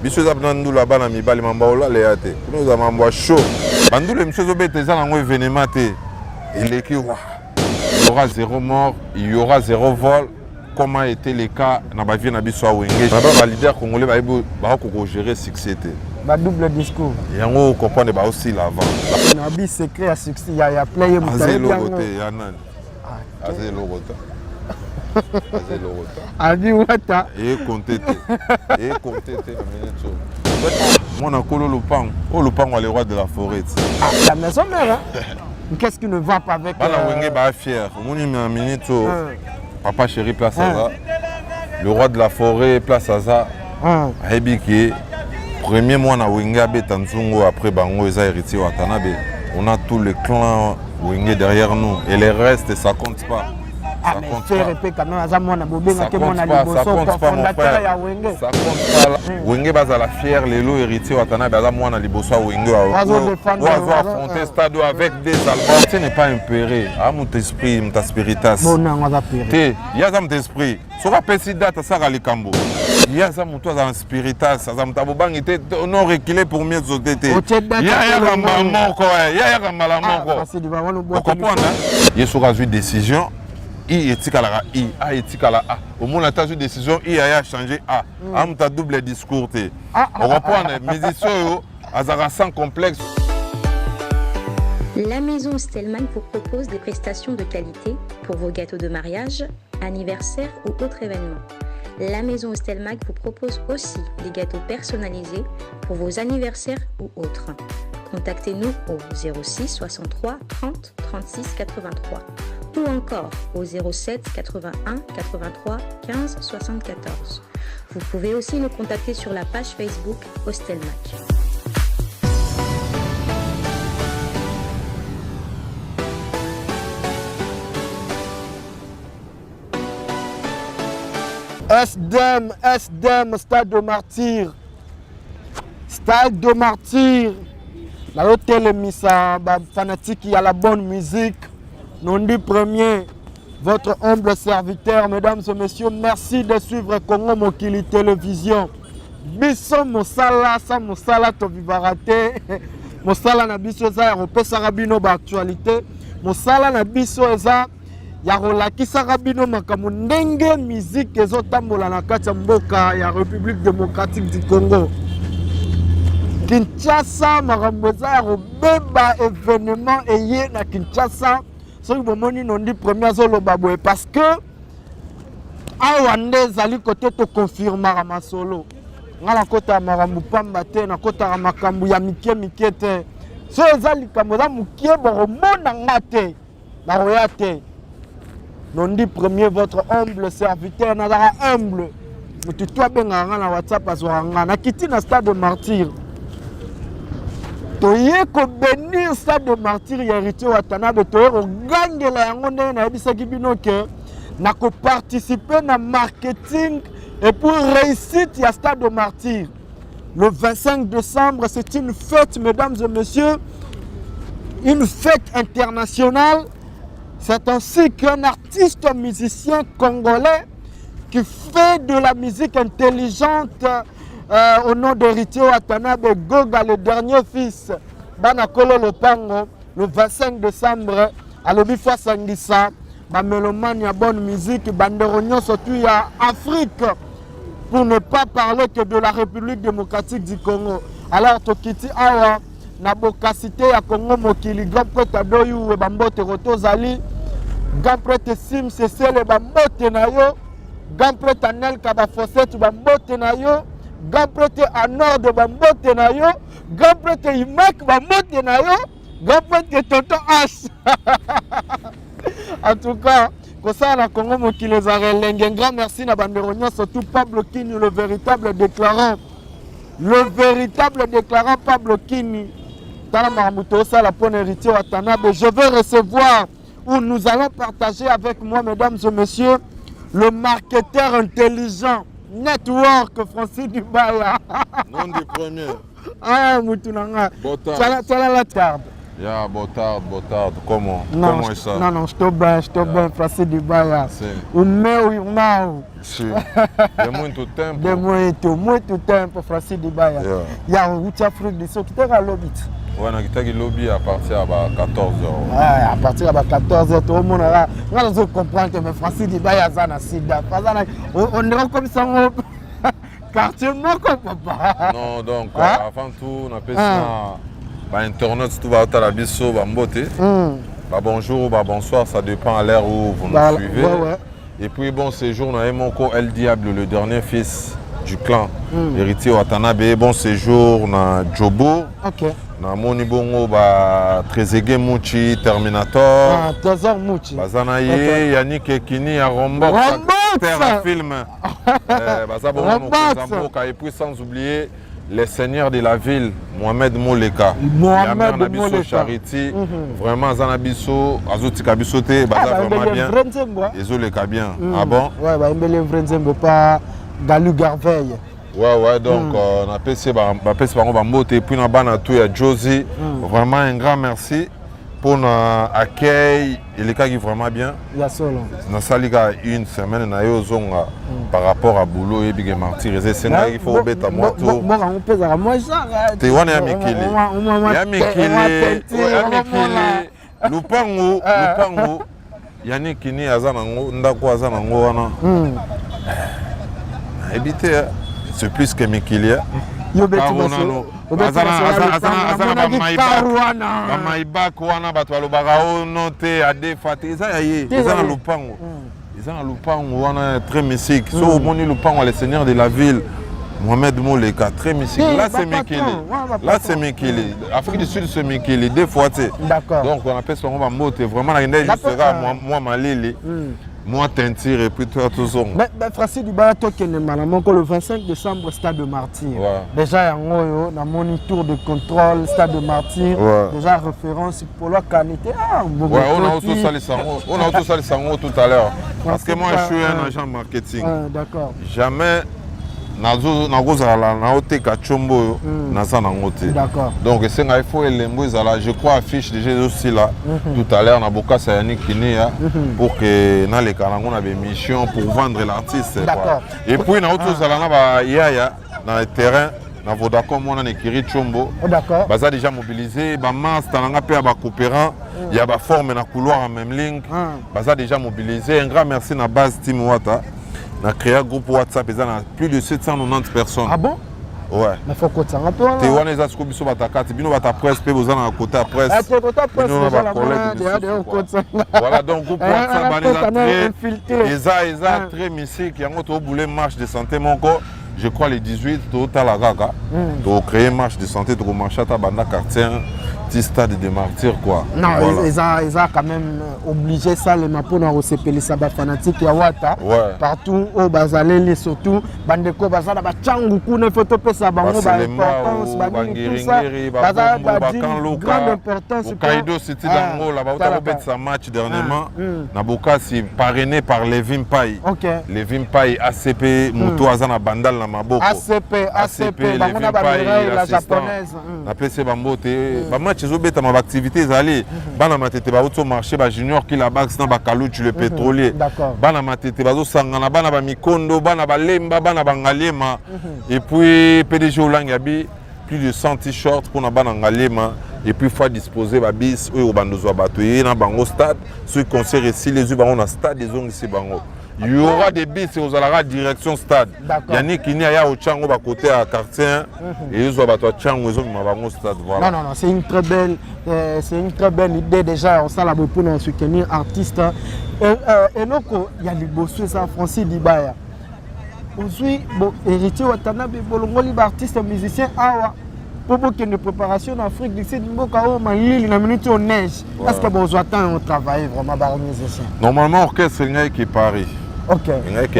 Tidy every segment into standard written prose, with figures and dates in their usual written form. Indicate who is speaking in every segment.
Speaker 1: biso za bandula bana mibali mamba olale ya te kuno za mambo chaud bandula monsieur zobete za nango événement te eleki wa il y aura 0 mort il y aura 0 vol comment était le cas na ba vie na biso wenge na ba leader congolais ba ko gérer succès te
Speaker 2: ba double discours
Speaker 1: yango comprendre ba aussi l'avant
Speaker 2: na bi secret à succès ya player
Speaker 1: mutalo ya nani azelo rota
Speaker 2: Abi wata.
Speaker 1: Et compter la minute. Mon ancolo Lupang. Oh Lupang, le roi de la forêt.
Speaker 2: Ah, la maison mère. Qu'est-ce qui ne va pas avec
Speaker 1: la Wenge ba fier. Mon minute. Papa chéri place à ça. Le roi de la forêt place à ça. Hebiki. Premier mois na Wenge Betanzungo après Bango Eza héritier Watanabe. On a tout le clan Wenge derrière nous et les restes ça compte pas.
Speaker 2: Ah, mais faire épée quand même, ça compte pas, mon frère.
Speaker 1: Ça compte pas. Wenge bazala fier, lelo héritier Watanabe, baza mwana liboso Wenge. On va affronter stade avec des albums. Ce n'est pas impéré. Ah, mon esprit, mon spiritas.
Speaker 2: Bon, non, on va périr.
Speaker 1: Il y a mon esprit. Sera petit date, ça va les cambo. Il y a ça, mon toi, un spiritas. Ça va m'tabobang était non reculé pour mieux sauter. Il y a un maman, quoi. Il y a un maman, quoi. Vous comprenez? Il y a une décision. I etikala I A etikala A. Au moins, la décision I a changé A. Am ta double discours. On reprend les musiciens sans complexe.
Speaker 3: La maison Stelman vous propose des prestations de qualité pour vos gâteaux de mariage, anniversaire ou autres événements. La maison Stelmag vous propose aussi des gâteaux personnalisés pour vos anniversaires ou autres. Contactez-nous au 06 63 30 36 83 ou encore au 07 81 83 15 74. Vous pouvez aussi nous contacter sur la page Facebook Hostelmac.
Speaker 2: SDM, Stade de Martyr. Stade de Martyr. La hôtel Missa, fanatique, il y a la bonne musique. Non dit premier, votre humble serviteur, mesdames et messieurs, merci de suivre Congo Mokili Télévision. Biso Mosala, sa Mosala to vivarate. Mosala na biso za Europe Sarabino ba actualité. Mosala na biso eza ya rolakisa rabino makambo ndenge musique ezotambola na kati ya mboka ya République démocratique du Congo. Kinshasa makambo eza ya kobeba événement eye na Kinshasa soki bomoni nondi premier azoloba boye parce que awa nde ezali kote tokonfirmaka masolo nga na kota ya makambo pamba te na kota ya makambo ya mike te so eza likambo eza mokie bokomona nga te nakoya te. Non dit premier votre humble serviteur nazaka humble mutu to benganga na WhatsApp azwanga na kiti na Stade de Martyr toye ko bénir Stade de Martyr ya héritier Watanabe toye ko gangela yango ndenge na yebisaki bino ke na ko participer na marketing et pour réussite ya Stade de Martyr. Le 25 décembre, c'est une fête, mesdames et messieurs, une fête internationale. C'est ainsi qu'un artiste musicien congolais qui fait de la musique intelligente au nom d'héritier Watanabe Goga, le dernier fils, Banakolo Lopango, le 25 décembre, à l'Obifwa Sangisa, Mélomane, il y a bonne musique, Banderognon, surtout il y a Afrique, pour ne pas parler que de la République démocratique du Congo. Alors, Tokiti Awa, Nabokasité ya Congo Mokili, grand prêtre Adoyou et Bambote Rotozali, grand prêtre Sim Sesele Bambote Nayo, grand prêtre Anel Kabafosset Bambote Nayo, grand prêtre Anor de Bambote Nayo, grand prêtre Imak Bambote Nayo, grand prêtre Tonton H. En tout cas, comme ça, la Congo Mokili les a relègués. Un grand merci à Banderognon, surtout Pablo Kini, le véritable déclarant. Le véritable déclarant Pablo Kini. Je vais recevoir où nous allons partager avec moi, mesdames et messieurs, le marketeur intelligent, Network Francis Dubaya.
Speaker 1: Non du premier.
Speaker 2: Ah, Moutounanga. Tu as la tarde.
Speaker 1: Ya, botard, comment?
Speaker 2: Non,
Speaker 1: Comment est ça?
Speaker 2: Non, je te bats, Francis Dibaya. O meu irmão.
Speaker 1: Sim. De muito tempo.
Speaker 2: De muito tempo, Francis Dibaya. Il y a un routier Afrique du Sud qui est à l'obit.
Speaker 1: Ouais, on a quitté le lobby à partir de 14h.
Speaker 2: Ouais, à partir de 14h, tout le monde là. On a comprendre que Francis Dibaya est à Sida. On est comme ça, quartier mon papa.
Speaker 1: Non, donc, avant tout, on a fait ça. Internet, tout va être à la bisso, beauté. Bonjour, bonsoir, ça dépend à l'heure où vous nous suivez.
Speaker 2: Ouais.
Speaker 1: Et puis bon séjour, on a mon co El Diable, le dernier fils du clan, héritier Watanabe. Bon séjour, on a Jobo.
Speaker 2: Ok.
Speaker 1: On a Moni Bongo, Trezeguet Mouchi, Terminator.
Speaker 2: Trésor Mouchi.
Speaker 1: Bazanaye, Yannick Ekini, Arombox. Un film. Et puis sans oublier les seigneurs de la ville, Mohamed Moleka.
Speaker 2: Mohamed Moleka.
Speaker 1: Charity. Vraiment, Zanabiso, Azotika Bisote, vraiment bien. Ils ont bien. Ah bon?
Speaker 2: Ouais, il y a pas Galou Garveille.
Speaker 1: Ouais, donc on a passé par Bambote et puis on a tout à Josie. Vraiment un grand merci pour l'accueil et les cas qui vraiment bien.
Speaker 2: Il y a solo.
Speaker 1: Dans ça, il y a une semaine, par rapport à Boulot et Big Marty, c'est là qu'il faut mettre à moi tout.
Speaker 2: Moi,
Speaker 1: tu vois, il y a Mikili. Lupango, Yannick Kini Azanango, Ndako Azanango, éviter. C'est plus que Mikili. Très mystique. Les seigneurs de la ville, Mohamed Moleka, très mystique. Là, c'est Mikili. Là, c'est Mikili. Afrique du Sud, c'est Mikili. Deux fois,
Speaker 2: d'accord.
Speaker 1: Donc, on appelle ça vraiment la sera moi, Malili. Moi, teinture et puis toi, tout ça.
Speaker 2: Mais Francis Dibaya, toi qui es le 25 décembre, Stade de Martyr. Déjà, il y a un moniteur de contrôle, Stade de Martyr. Déjà, référence pour la qualité.
Speaker 1: Ouais, on a tous ça tout à l'heure. Parce que moi, je suis un agent marketing.
Speaker 2: D'accord.
Speaker 1: Jamais. Donc, je crois affiche déjà aussi là. Tout à l'heure, on a beaucoup de Yannick Kini pour que dans les Kalango, on a des missions pour vendre l'artiste. Et puis, on a aussi dans le terrain. Dans Vodacom, on a écrit Chombo.
Speaker 2: D'accord.
Speaker 1: Baza déjà mobilisé. Bamas, t'as un coopérant. Il y a une forme dans couloir en même ligne. Baza déjà mobilisé. Un grand merci à base Team Wata. On a créé un groupe WhatsApp, il y a plus de 790 personnes.
Speaker 2: Ah bon?
Speaker 1: Ouais.
Speaker 2: Mais il faut que ça rappelle.
Speaker 1: Tu vois, les ascoubis sur ta carte, tu vas ta presse, tu vas à côté presse. Voilà, donc groupe WhatsApp, ils ont très mystique. Il y a un boulet marche de santé, mon corps. Je crois les 18, tu as la gaga. Tu as créé une marche de santé, tu as marché à ta bande quartier. Petit stade de martyr quoi.
Speaker 2: Non, voilà. ils ont quand même obligé ça les mapos dans les sabats fanatiques ya wata. Partout au Bazaleli surtout bandeko bazala ba changu kuna photo pesa bango ba importance ba tout ça. Bazala ba grande importance
Speaker 1: pour Kaido City dango là ba bet sa match dernièrement na Bokasi parrainé par Levin Pai. Levin Pai ACP Muto azana bandal na maboko.
Speaker 2: ACP bango na ba la japonaise.
Speaker 1: Na PC bambote ba match ezobeta ma activité ezali bana matete ba auto marché ba junior qui la bax na ba kaluchi le pétrolier bana matete bazo sangana bana ba mikondo bana ba lemba bana ba ngaliema et puis PDG Olangabi plus de 100 t-shirts pour na bana ngaliema et puis faut disposer ba bis oyo bandozo bato na bango stade ceux concert ici les yeux bango na stade des ongles ici bango. Il y aura des bis et aux alara direction stade. Yannick Kini aya au Tchango ba côté à quartier et ils ont battu Tchango ils ont mis stade voilà.
Speaker 2: Non, c'est une très belle idée déjà on s'ala beaucoup pour soutenir artistes et donc il y a les bossus ça Francis Dibaya. Aujourd'hui bon héritier Watanabe bolongoli ba artiste musicien awa pour qu'il y ait une préparation en Afrique du Sud, il y a minute au neige. Est-ce que vous attendez on travaille vraiment par musicien?
Speaker 1: Normalement l'orchestre est qui Paris.
Speaker 2: Ok.
Speaker 1: Il y a qui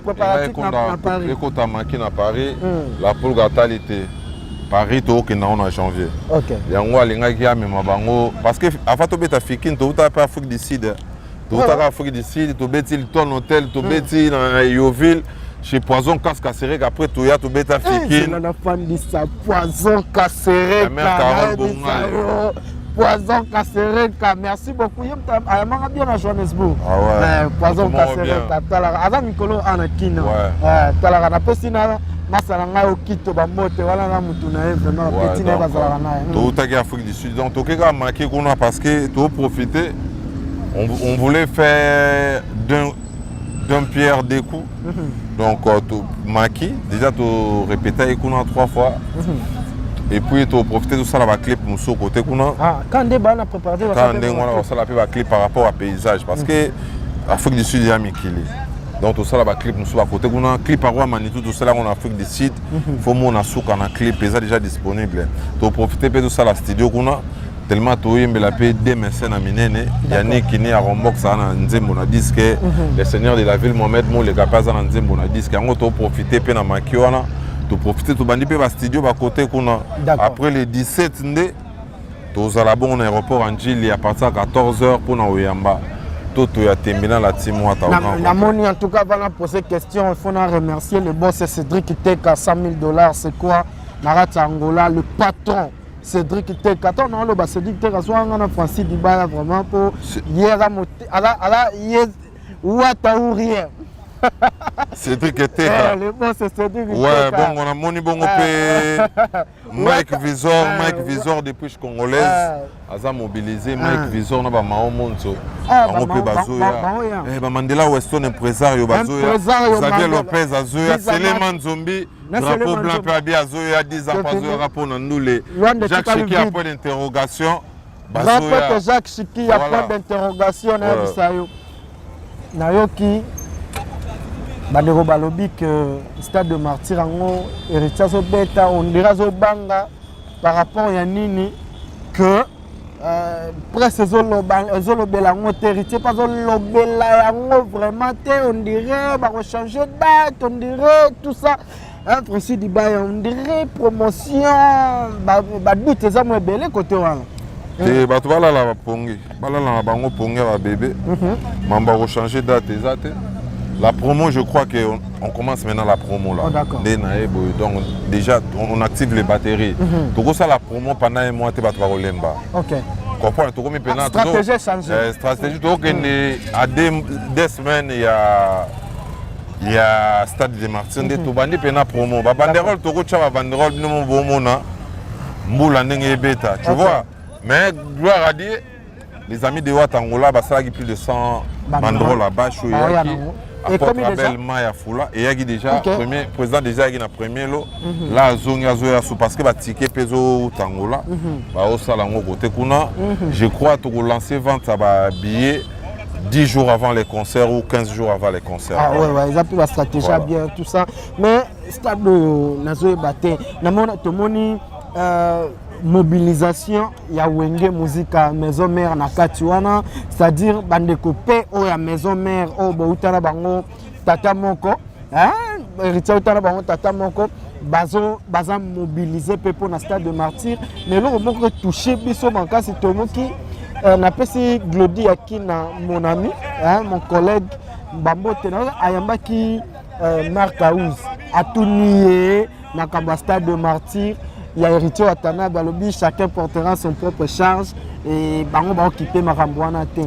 Speaker 1: préparatif à Paris. À Paris, la pulgatalité. Paris to qui en janvier.
Speaker 2: Ok.
Speaker 1: Yango alinga qui a même bango parce que avant to beta fikin to ta pas Afrique du Sud. To ta Afrique du Sud, to beti ton hôtel, to beti dans Yoville. Chez Poison Casseré, après tout, il y a tout bêta fikin.
Speaker 2: La fan de ça, Poison Casseré.
Speaker 1: La mère Carole Bongal.
Speaker 2: Poison Kasereka. Merci beaucoup. Je suis bien à Johannesburg.
Speaker 1: Ah ouais.
Speaker 2: Poison Kasereka. Avant Nicolo Anakina.
Speaker 1: Ouais.
Speaker 2: Talara Pesina. Masalanga Okito Bamote. Voilà la Mutuna. Vraiment petit nez Bazarana.
Speaker 1: Tout à Afrique du Sud. Donc, tout à marqué qu'on a parce que tout profiter. On voulait faire d'un pierre deux coups. Donc, tout maquis. Déjà, tu répétais qu'on a 3 fois. Et puis, tu profites de ça, la clip sur côté qu'on a.
Speaker 2: Ah, quand on a préparé
Speaker 1: la clip par rapport au paysage. Parce que l'Afrique du Sud, il y a Mikili. Donc, tout ça, la clip sur à côté qu'on a. Clip à roi Manitou, tout ça, là, en Afrique du Sud. Il faut qu'on a souk en clip, c'est déjà disponible. Tu profites de ça, la studio qu'on a. Tellement tu as la paix des mécènes à Minene. Il y a des qui sont à Rombok, ça a dit que le seigneur de la ville, Mohamed Mou, les capables à Nzembo, a dit que tu as profité de la maquillage. Tu profites de la studio à côté qu'on a. Après les 17, tu as bon aéroport en Gili à partir de 14h pour nous Oyamba. Tout a terminé la team.
Speaker 2: En tout cas, avant de poser question, il faut remercier le boss Cédric Teka, $100,000. C'est quoi Narata Angola, le patron. Cédric Teka, non, le Cédric Teka, soit en Francis Dibaya vraiment pour hier à monter. Alors, hier, où est-ce rien?
Speaker 1: Cédric Teka.
Speaker 2: Le boss Cédric Teka.
Speaker 1: Ouais, bon, on a moni bon Mike Visor depuis congolaise. Aza mobilisé Mike Visor na ba Maomonso. On peut bazoya. Mandela Weston impresario bazoya. Xavier Lopez azoya, Seleman Zombi. Drapeau blanc Pabi azoya 10 ans bazoya rapport na ndule. Jacques Chiki a point d'interrogation.
Speaker 2: Bazoya. Jacques Chiki a point d'interrogation na bisayo. Nayoki bandeko balobi que stade de martyr ango héritier beta on dira zo banga par rapport à nini que presque ezolobela yango te héritier pas ezolobela yango vraiment te on dirait va changer date on dirait tout ça un Francis Dibaya on dirait promotion badoute eza mo ebele côté wana
Speaker 1: te bato balala bapongi balala na bango pongi ya babebe mamba changer date eza te. La promo, je crois qu'on commence maintenant la promo là.
Speaker 2: Oh, d'accord.
Speaker 1: Donc déjà, on active les batteries. Tout ça la promo pendant un mois, tu vas trouver l'emba.
Speaker 2: Ok.
Speaker 1: Comprends? Tout comme maintenant.
Speaker 2: Stratégie changée.
Speaker 1: Stratégie. Donc à des semaines, il y a Stade de Martin. Tout bandi pendant promo. Ba banderole, tout ça va banderole, nous mon bon mona. Moula n'engé bêta. Tu vois? Mais gloire à Dieu, les amis de Ouattangola, bah ça a plus de 100 banderoles là-bas.
Speaker 2: Et comme il
Speaker 1: déjà Maya Fula et il y a déjà premier président déjà il y a premier lot là zone parce que va ticket peso Tangola ba au salango côté kuna je crois que tu lancer vente ça va billet 10 jours avant les concerts ou 15 jours avant les concerts.
Speaker 2: Ah ouais ils ont pris la stratégie bien tout ça mais stade de nazo baté na mona to moni mobilisation ya wenge musique à maison mère na katiwana c'est-à-dire bande copé o ya maison mère o boutana bango tata moko hein héritier utana bango tata moko baza mobiliser pepo na stade de martyr mais lo moko toucher biso bankasi tomoki na pesi glodi akina mon ami hein mon collègue bambote na ayamba ki Marc Aouz atunié na kamba stade de martyr. Il y a héritier Watanabe balobi chacun portera son propre charge et bango ba occuper makamboana te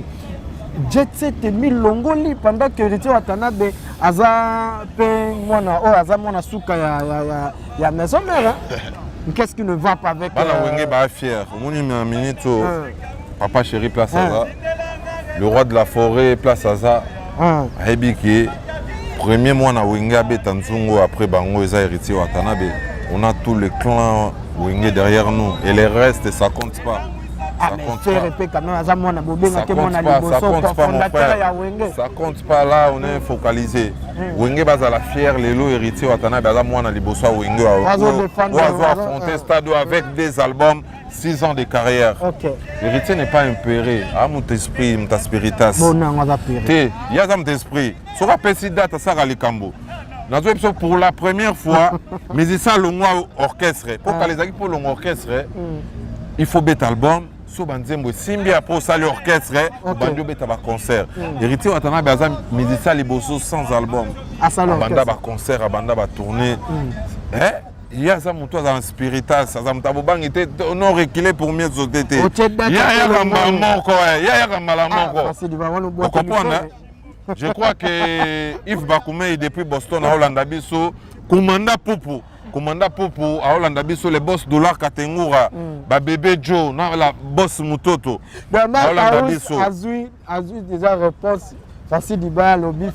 Speaker 2: jet set milongoli pendant que héritier Watanabe aza pe mwana o aza mwana suka ya maison mère qu'est-ce qui ne va pas avec
Speaker 1: bala wenge ba fier moni minito papa chéri place aza le roi de la forêt place aza hebiki premier mwana wenge abeta nzungu après bango eza héritier Watanabe. On a tous les clans Wenge derrière nous et les restes ça compte pas.
Speaker 2: Ça
Speaker 1: compte pas là on est focalisé. Wenge bazala fier les lots héritiers Watanabe baza mwana liboso Wenge on va affronter stade avec des albums 6 ans de carrière. L'héritier n'est pas impéré. Ah mon esprit, mon spiritas. Il y a mon esprit. Sur la petite date ça va les cambo. Pour la première fois, mais c'est ça le mois orchestre. Pour que les équipes pour l'orchestre, il faut bête album. So banzembo simbi après ça l'orchestre, bandio bête à concert. Héritier Watanabe baza musicien liboso sans album. Banda ba concert, banda ba tournée. Il y a ça, mon toit dans spiritas, ça m'a bobangi te, non reculé pour mieux sauter. Il y a un mort, il y a un malamor. Vous comprenez? Je crois que Yves Bakoumé, depuis Boston, à Hollande Abisso, commanda Poupou à Hollande Abisso, les boss dollar Katengura, bébé Joe, la boss Mutoto.
Speaker 2: À Hollande Abisso. Azui déjà réponse, facile d'Iba, lobby.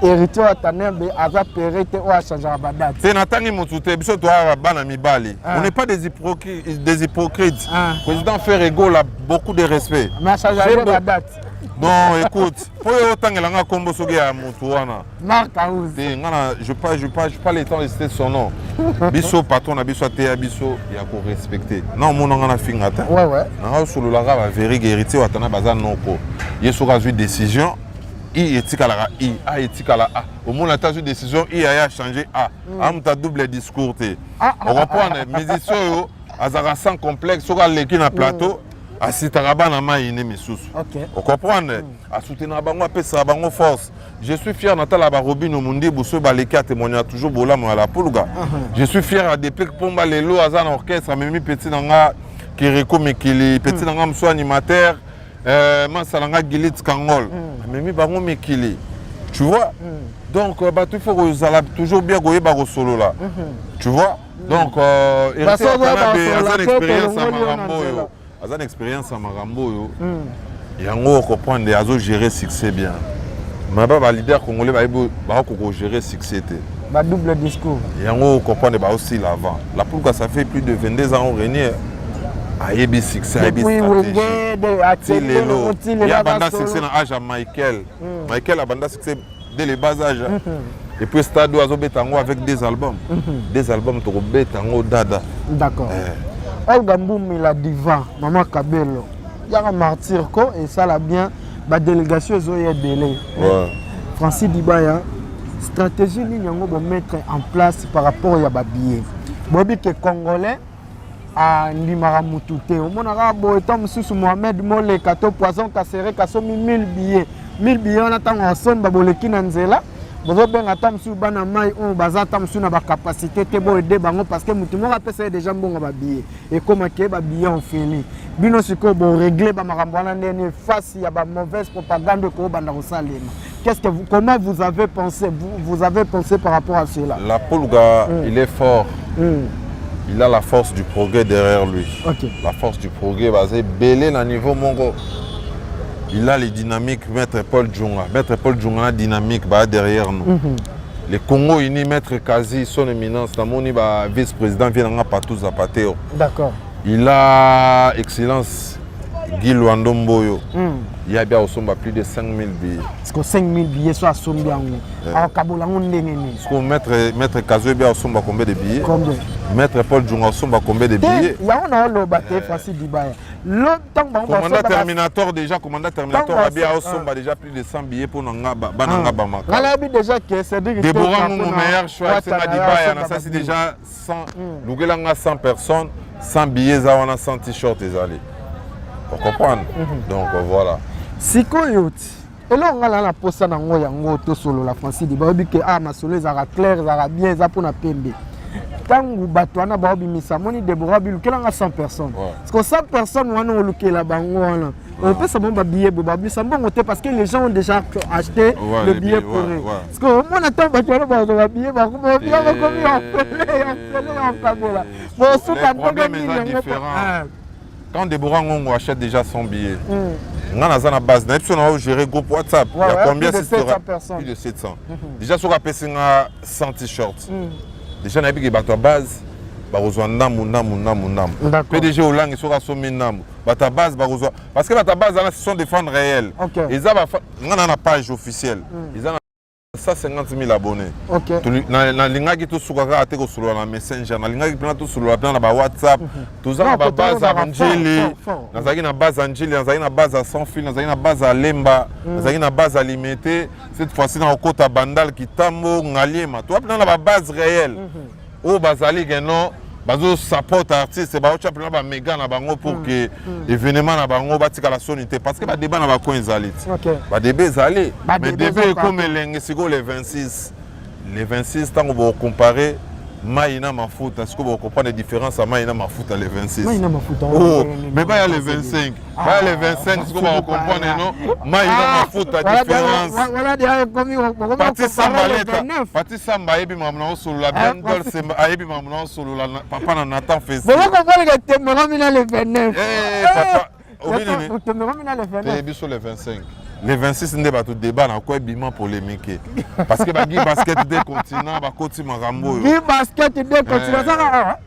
Speaker 2: Héritier à Tanembe, Aza Perete ou à changer la date.
Speaker 1: C'est Nathalie Moutouté, Bissot Toa Banami Bali. On n'est pas des hypocrites. Le président Ferrego a beaucoup de respect.
Speaker 2: Mais à changer la date.
Speaker 1: Non, écoute, pour autant que l'on a combo soge à Moutouana.
Speaker 2: Marc Aouz.
Speaker 1: Je pas le temps de citer son nom. Bissot patron, Bissot Théa, Bissot, il y a qu'à respecter. Non, mon nom a fini.
Speaker 2: Ouais.
Speaker 1: Non, sur le laga, va vérifier héritier ou Tana Bazan non ko. Il y a sur une décision. I etikala I, A etikala A. Au moins, la tâche de décision, I a changé A. A double discours. On reprend les musiciens, Azara sans complexe, sur l'équipe na plateau, à Sitaraba na ma iné misous. On comprend, à soutenir bango, à pesa bango force. Je suis fier Natala Barobin au Mundi, Bousso Baleka témoignage toujours Bola à la Pulga. Je suis fier à Dépek Pomba Lelo, Azan orchestre, à Mimi Petit Nanga, Kiriko Mekili, Petit Nanga Mso animateur. Mansalanga Gilit Kangol, Mimi Bango Mekili. Tu vois? Donc, il faut toujours bien goyer Baro Solo là. Tu vois? Donc, il y a une expérience à Marambo. Il y a une expérience à Marambo. Il y a un comprendre de gérer succès bien. Mais le leader congolais va gérer succès.
Speaker 2: Double discours.
Speaker 1: Il y a un comprendre aussi l'avant. La pourquoi ça fait plus de 22 ans au Régnier. Ayebi succès, ayebi stratégie. Il y a banda succès dans l'âge à Michael. Michael a banda succès dès le bas âge. Et puis Stade Oiseau Betango avec des albums. Des albums pour Betango Dada.
Speaker 2: D'accord. Olga Mboum la diva, Maman Kabelo. Il y a un martyr et ça l'a bien. La délégation Zoé Belé. Francis Dibaya, stratégie ligne pour mettre en place par rapport à Babié. Bobi qui est congolais. À Ndimara Moutouté. Au monara boetam sous Mohamed Mole kato poison kasseré kasomi 1000 billets. 1000 billets on attend en son baboleki nanzela. Bozo ben atam sous bana mai on bazatam sous na ba capacité te bo aider bango parce que mutumo ka pesa déjà bongo ba billets. Et comme ke ba billets on fini. Bino siko bo régler ba marambwana ndene face ya ba mauvaise propagande ko banda ko salema. Comment vous avez pensé vous avez pensé par rapport à cela?
Speaker 1: La Pulga, il est fort. Il a la force du progrès derrière lui. La force du progrès basée belé à niveau mongo. Il a les dynamiques Maître Paul Djunga. Maître Paul Djunga a dynamique derrière nous. Les Congo unis Maître Kazi, son éminence, Namoni vice-président vient partout Zapateo. D'accord. Il a excellence Guy Luandomboyo. Il y a bien au sommet plus de 5000 billets.
Speaker 2: Est-ce que 5000 billets sont à sommet en Kabolango Ndengene?
Speaker 1: Est-ce que Maître Kazo est bien au sommet combien de billets?
Speaker 2: Combien?
Speaker 1: Maître Paul Djunga au sommet combien de billets?
Speaker 2: Il y a un autre bâtiment, Francis Dibaya.
Speaker 1: Commandant Terminator déjà, commandant Terminator a bien au sommet déjà plus de 100 billets pour Nanga Bamaka.
Speaker 2: On a vu déjà que c'est
Speaker 1: Déborah, mon meilleur choix, c'est Dibaya. Ça c'est déjà 100. Nous avons 100 personnes, 100 billets, 100 t-shirts et allez. Pour comprendre. Donc voilà.
Speaker 2: Siko yoti. Et là on a la poste na ngoyango to solo la Francis Dibaya que ma solo za clair za bien za pour na pembe. Tangu batwana ba obimisa moni Deborah Bilu kelanga 100 personnes. Parce que 100 personnes wana olukela bango wana. On peut savoir ba billet ba bisa bon parce que les gens ont déjà acheté le billet pour eux. Parce que on attend batwana ba billet ba ko bien en Kabola. Bon sous ka
Speaker 1: différent. Quand Deborah Ngongo achète déjà son billet, on a la base. On a géré groupe WhatsApp. Il y a combien de personnes? Plus de 700. Déjà, sur la 100 t-shirts. Déjà, on a dit que base, PDG au lang, sur la base, parce que la base, ce sont des fans réels. Ils ont une page officielle. Ils ont 150 000 abonnés. Na lingaki to sukaka ate ko solo na Messenger, na lingaki pena to solo na ba WhatsApp. Tous na ba base à Angeli, na zaki na base Angeli, na zaki na base à sans fil, na zaki na base à Lemba, na zaki na base à limité. Cette fois-ci na okota bandal kitambo ngaliema. Toi pena na ba base réelle. O bazali geno bazo support artiste ba ocha pena ba méga na bango pour que événement na bango batika la sonité parce que ba débat na ba coin zalit. Ba débat zali, mais débat comme lengi siko les 26 tant on va comparer Maïna Mafuta, est-ce que vous comprenez la différence à Maïna Mafuta les 26?
Speaker 2: Maïna Mafuta.
Speaker 1: Oh, mais pas les 25. Pas les 25, est-ce que vous comprenez, non? Maïna Mafuta, différence.
Speaker 2: Voilà,
Speaker 1: Pati Samba, Ebi Mamna Solo, la Bendol, Ebi Mamna Solo, papa Nathan fait ça.
Speaker 2: Vous comprenez que tu me ramènes les 29.
Speaker 1: Eh, papa,
Speaker 2: tu me ramènes les 29.
Speaker 1: Ebi sur les 25. Les 26, ce n'est pas tout débat, dans quoi bima polémique. Parce que Guy Basket des continents, Bakoti Marambo.
Speaker 2: Guy Basket des continents, ça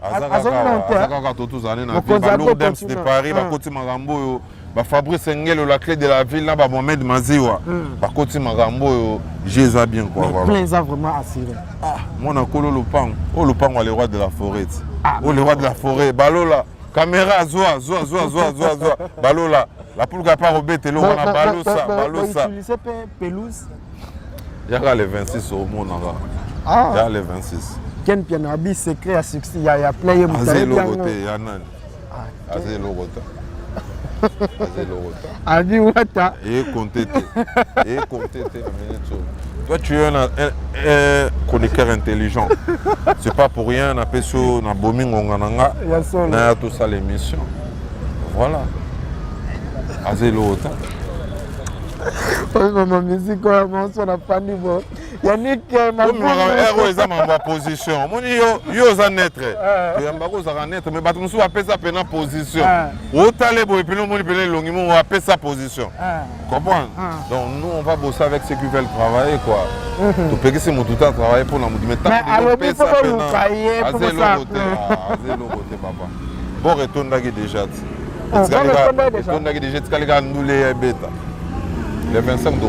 Speaker 1: a tous années dans la ville. Lourdems de Paris, Bakoti Marambo. Fabrice Engel, la clé de la ville, là, Mohamed Maziwa. Bakoti Marambo, j'ai bien quoi.
Speaker 2: Plein ça vraiment assuré.
Speaker 1: Moi, on a collé le pan. Oh, le pan, le roi de la forêt. Oh, le roi de la forêt. Balola. Caméra, zoa. Balola. La poule qui a pas robé, t'es là, on a balosa.
Speaker 2: Vous utilisez pelouse?
Speaker 1: Il y a les 26 au monde. Il y a les 26.
Speaker 2: Quel pianabi secret à succès? Il y a plein de
Speaker 1: gens. Azé Loroté, il y a nan. Azé Lorota.
Speaker 2: Abi Wata.
Speaker 1: Et comptez. Toi, tu es un chroniqueur intelligent. C'est pas pour rien, on appelle ça na bombing ongananga. On a tout ça l'émission. Voilà. Azelo Ota.
Speaker 2: Ma musique, on n'a pas niveau. Yannick, ma
Speaker 1: position. Yo za netre. Yambako za netre, mais bato musu appelle ça pena position. Otale bo epino moni pele longi mo appelle ça position. Comprends? Donc nous on va bosser avec ceux qui veulent travailler quoi. Tu peux que c'est mon tout à travailler pour la moudi mais tant que ça pena. Azelo côté papa. Bon retourne là déjà. Les 25 là.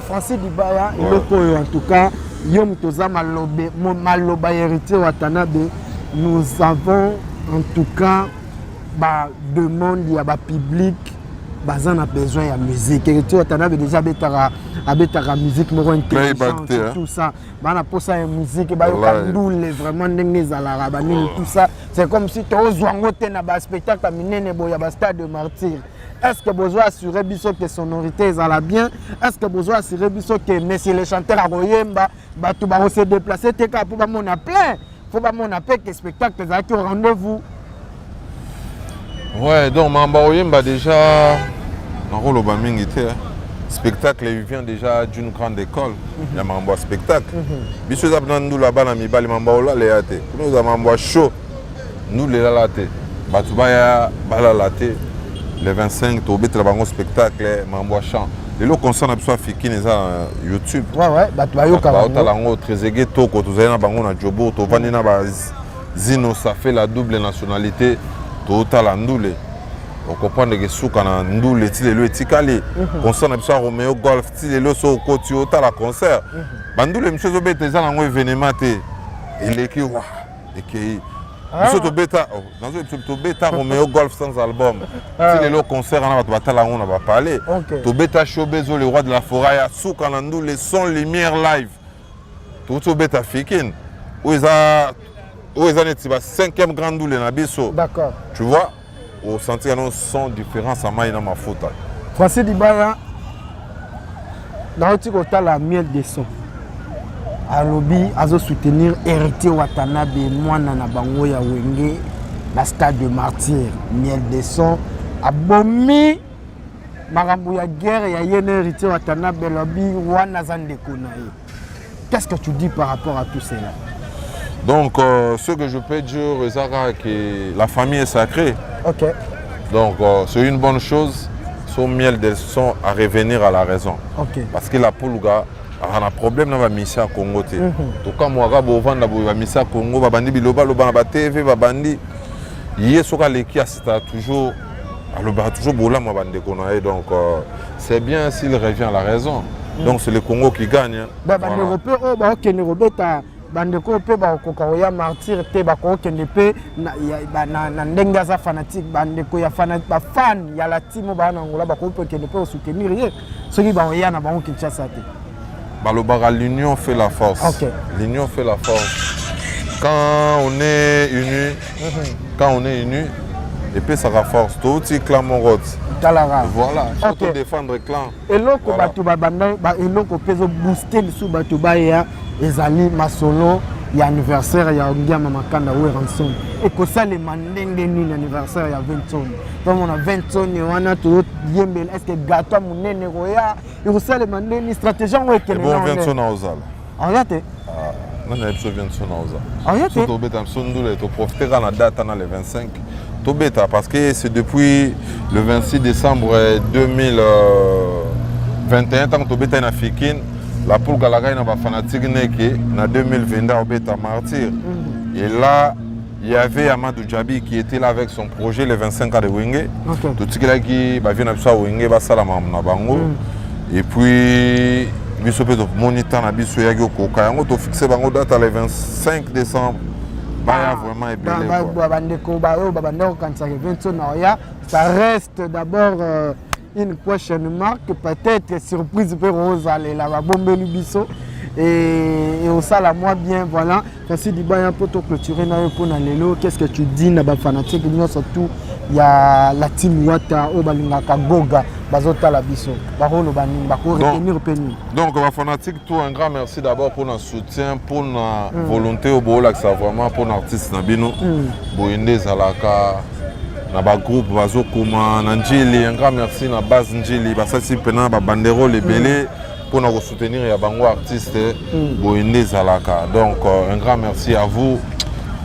Speaker 2: Francis Dibaya, en tout cas, Yom Toza Maloba héritier Watanabe, nous avons en tout cas demande il y a public, on a besoin de musique. Héritier Watanabe déjà abetara musique intelligente tout ça. On a posé une musique vraiment tout ça. C'est comme si tu as un spectacle à stade de martyr. Est-ce que vous avez assuré que sonorité est bien? Est-ce que vous avez assuré que messieurs les chanteurs à Royemba va se déplacer? Il faut que mon plein. Il faut que mon appel que spectacle est au rendez-vous.
Speaker 1: Ouais, donc Mamba Royemba déjà dans le rôle spectacle il vient déjà d'une grande école. Il y a Mamba spectacle. Bisous nous là-bas dans Mibali Mamba Ola les athées. Nous avons Mamba chaud. Nous les latés. Batubaya Balalate. Les 25, tu as un spectacle, Mambo chant. Les lots concernent absolument Fiki YouTube.
Speaker 2: Ouais, tu as eu
Speaker 1: un Trezege Toko, tu as un Jobo, tu as un Zino, ça fait la double nationalité, tu as un Ndoule. On comprend que sous quand on Ndoule, tu as le Tikali. Concernant absolument Romeo Golf, tu as le so côté, tu as la concert. Bandoule, monsieur Zobé, tu as un événement, il est qui dans le bêta Romeo Golf sans album. Si les concerts on va parler. Tu bêta Showbezo le roi de la forêt sous Kanandou les sons lumière live. Tout bêta Fikin. Où ils ont 5e grande doule na biso.
Speaker 2: D'accord.
Speaker 1: Tu vois au sentir un son différent à Maïna Mafuta.
Speaker 2: Francis Dibaya dans le la miel des sons. Alobi azo soutenir héritier Watanabe mwana na bango ya Wenge na stade de martyr miel des sons abomi makambo ya guerre ya yene héritier Watanabe lobi wana zandeko na ye. Qu'est-ce que tu dis par rapport à tout cela?
Speaker 1: Donc ce que je peux dire Zara que la famille est sacrée.
Speaker 2: OK.
Speaker 1: Donc c'est une bonne chose son miel des sons à revenir à la raison.
Speaker 2: OK.
Speaker 1: Parce que la poulga a un problème dans la mission à Congo. Tout comme moi, je vais mission à Congo, je vais biloba na TV, bandi. Hier soka leki assista toujours toujours bola moi bande konaé donc c'est bien s'il revient à la raison. Donc c'est le Congo qui gagne.
Speaker 2: Bande européen oh ba okene robeta bande ko pe ba kokaoya martyr te ba ko okene pe na ndenga za fanatique bande ko ya fan ya la team ba na ngola ba ko pe okene pe soutenir ye. Soki ba oya na ba ko Kinshasa te.
Speaker 1: L'union fait la force.
Speaker 2: Okay.
Speaker 1: L'union fait la force. Quand on est unis, et puis ça renforce. Tout petit clan Mongot. Voilà. Il faut défendre le clan.
Speaker 2: Et là, il faut booster les sous-batubaya, les alliés Masolo, il y a anniversaire il y a Ongiama Makanda ou Ransom et que ça les mandenge ni anniversaire il y a 20 tonnes donc on a 20 tonnes on a tout yembel est-ce que gâteau mon nene roya et que ça les mandenge stratégie on est
Speaker 1: bon 20 tonnes à Ozala
Speaker 2: en réalité
Speaker 1: non il y a 20 tonnes à Ozala
Speaker 2: en réalité
Speaker 1: surtout bêta sondule to profiter à la date dans le 25 to bêta parce que c'est depuis le 26 décembre 2021 tant to bêta na Fikine la poule Galaga n'a pas fanatique en 2020 au Beta Martyr. Et là, il y avait Amadou Djabi qui était là avec son projet le 25 ans de Wenge. Tout ce qui est qui vient à Wenge, va ça la Bango. Et puis, il y a un moniteur qui a fixé la date le 25 décembre. Vraiment
Speaker 2: ça reste d'abord une prochaine marque, peut-être surprise pour Rosalie, la bombe Lubiso et au sala moi bien voilà. Merci Dibaya pour te clôturer pour Nalelo. Qu'est-ce que tu dis Naba fanatique surtout il y a la team Wata au Balingaka Goga Bazota la Biso. Barolo Baning Bako retenir Penny.
Speaker 1: Donc ma fanatique tout un grand merci d'abord pour notre soutien, pour notre volonté au Bolac ça vraiment pour l'artiste Nabino. Boyende Zalaka na groupe bazokoma na Njili un grand merci na base Njili basasi pena ba bandero les belé pour nous soutenir ya bango artiste Boyende Zalaka donc un grand merci à vous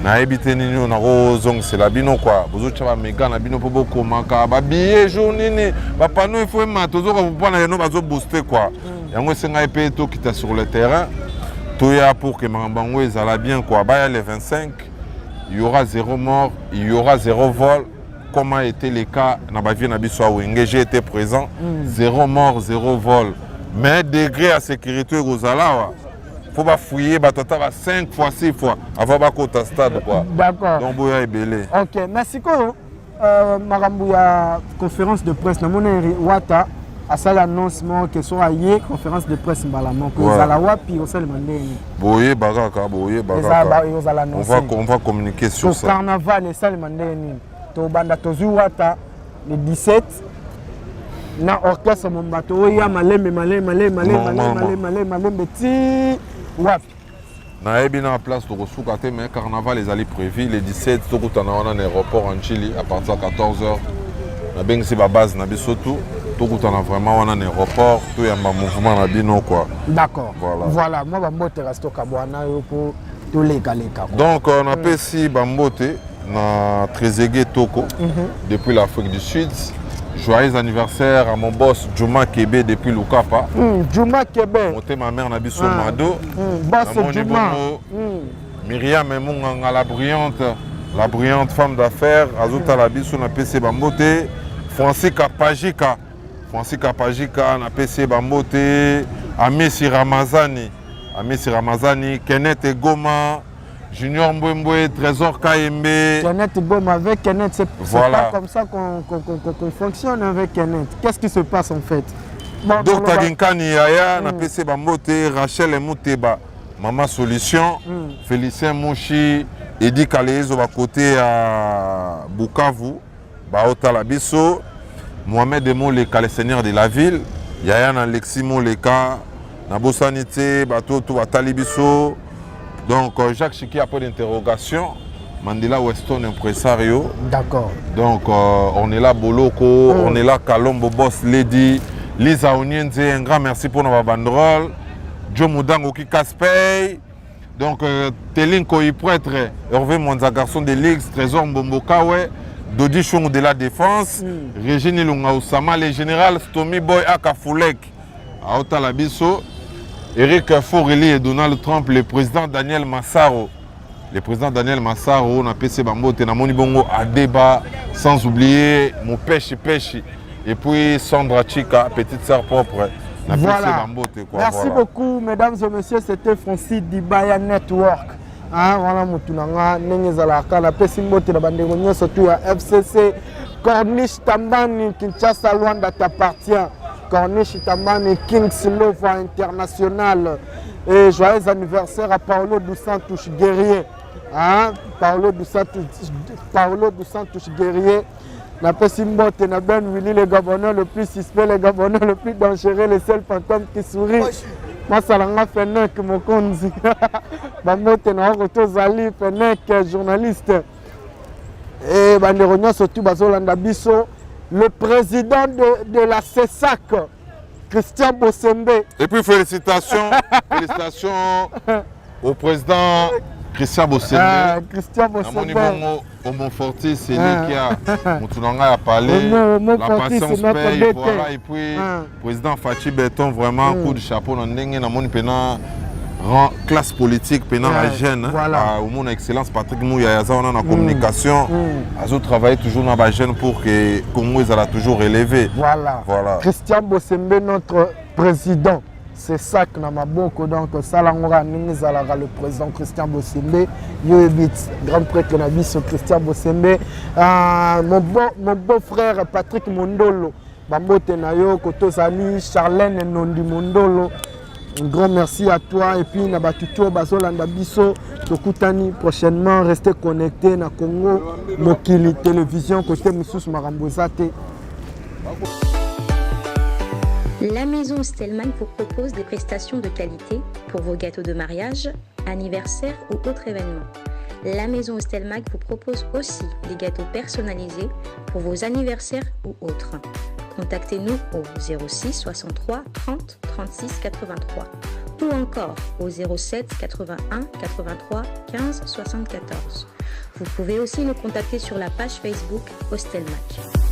Speaker 1: na ebité nini na rozong c'est la bino quoi bozo tchaba mega na bino po bokoma ka ba billet jour nini ba panneau il faut matozo ko pona no bazo booster quoi yango senga epé to kita sur le terrain to ya pour que bango ezala bien quoi ba ya le 25 il y aura 0 mort il y aura 0 vol. Comment a été le cas dans la vie de Wenge, j'ai été présent, 0 mort, 0 vol. Mais degré à sécurité, il faut pas fouiller, il faut 5 fois, 6 fois avant de faire stade.
Speaker 2: D'accord.
Speaker 1: Donc, il est belé.
Speaker 2: Ok, merci. Marambouya, conférence de presse, Wata, à ça l'annoncement que soit hier, conférence de presse, on
Speaker 1: va communiquer sur ça.
Speaker 2: Le carnaval, c'est ça le 17 na orchestre mon bateau ya malembe petit wap
Speaker 1: na ebina place de resuka te mais carnaval les allés prévu le 17 to kutana wana na aéroport en Chili à partir de 14h na bengisi ba base na bisotu to kutana vraiment wana na aéroport to ya mouvement na bino quoi.
Speaker 2: D'accord. Voilà moi ba mbote resto kabwana yo pour to leka.
Speaker 1: Donc on appelle si ba mbote na Trezeguet Toko depuis l'Afrique du Sud. Joyeux anniversaire à mon boss Juma Kebe depuis Lukapa.
Speaker 2: Juma Kebe.
Speaker 1: Monté ma mère Nabiso Mado.
Speaker 2: Boss Juma.
Speaker 1: Myriam Munganga la brillante femme d'affaires. Azuta Labiso na PC Bambote. Francis Kapajika na PC Bambote. Amesi Ramazani. Kenneth Goma. Junior Mbouemboué, Trésor Kayembe.
Speaker 2: Kenneth Goma avec Kenneth, c'est pas comme ça qu'on fonctionne avec Kenneth. Qu'est-ce qui se passe en fait?
Speaker 1: Dr Ginkani Yaya, na PC Bambote, Rachel Mouteba, Maman Solution, Félicien Mouchi, Edi Kalezo à côté à Bukavu, Baota Labiso, Mohamed Emoleka, le seigneur de la ville, Yaya Alexis Moleka, Nabosanité, Batoto Batalibiso. Donc Jacques Chiki a pas d'interrogation. Mandela Weston impresario.
Speaker 2: D'accord.
Speaker 1: Donc on est là Boloko, on est là Kalombo Boss Lady, Lisa Onienze, un grand merci pour nos banderoles. Joe Moudango qui casse-paye. Donc Telinko y prêtre, Hervé Monza garçon de l'X, Trésor Mbombokawe, Dodi Chong de la Défense, Régine Lunga Oussama, le général Stomy Boy Akafulek, Aota Labiso. Eric Forelli et Donald Trump, le président Daniel Massaro. Le président Daniel Massaro, on a PC Bambote, on a Moni Bongo à débat, sans oublier mon pêche. Et puis Sandra Chika, petite sœur propre.
Speaker 2: Voilà. Merci beaucoup, mesdames et messieurs. C'était Francis Dibaya Network. Voilà, Moutounanga, Nengezalaka, la Pessimbote, la Bandegonio, surtout à FCC, Corniche Tambani, Kinshasa, Luanda t'appartient. Corniche Tambani, Kings Love International. Et joyeux anniversaire à Paolo dos Santos Guerrier. Paolo dos Santos Guerrier. La Pessimbote, na Ben Willy, le Gabonais le plus suspect, le Gabonais le plus dangereux, le seul fantôme qui sourit. masalanga Fenech mokonzi bamote na roto zali Fenech journaliste et bandeko nyonso tu bazolanda biso le président de la CESAC Christian Bosembe.
Speaker 1: Et puis félicitations au président Christian Bosembe.
Speaker 2: Christian Bosembe.
Speaker 1: Mon Fortis, c'est lui qui a Moutoulanga a parlé. La patience paye. Voilà. Et puis, président Fachi Béton, vraiment, coup de chapeau dans le classe politique, pendant la jeune. Au monde excellence, Patrick Mouya, on a en communication. Ils ont travaillé toujours dans la jeune pour que Congo soit toujours élevé.
Speaker 2: Voilà. Christian Bosembe, notre président. C'est ça que nous avons beaucoup. Donc, ça, le président Christian Bosembe, grand prêtre de Christian Bosembe, mon beau-frère Patrick Mondolo, Bambote Nayo, Kotozali, Charlène Nondi Mondolo. Un grand merci à toi. Et puis, Nabatuto, Bazolanda Biso, Tokutani, prochainement, restez connectés na Congo, Mokili Télévision, côté Moussous Marambozate.
Speaker 3: La maison Stelmach vous propose des prestations de qualité pour vos gâteaux de mariage, anniversaire ou autres événements. La maison Stelmach vous propose aussi des gâteaux personnalisés pour vos anniversaires ou autres. Contactez-nous au 06 63 30 36 83 ou encore au 07 81 83 15 74. Vous pouvez aussi nous contacter sur la page Facebook Stelmach.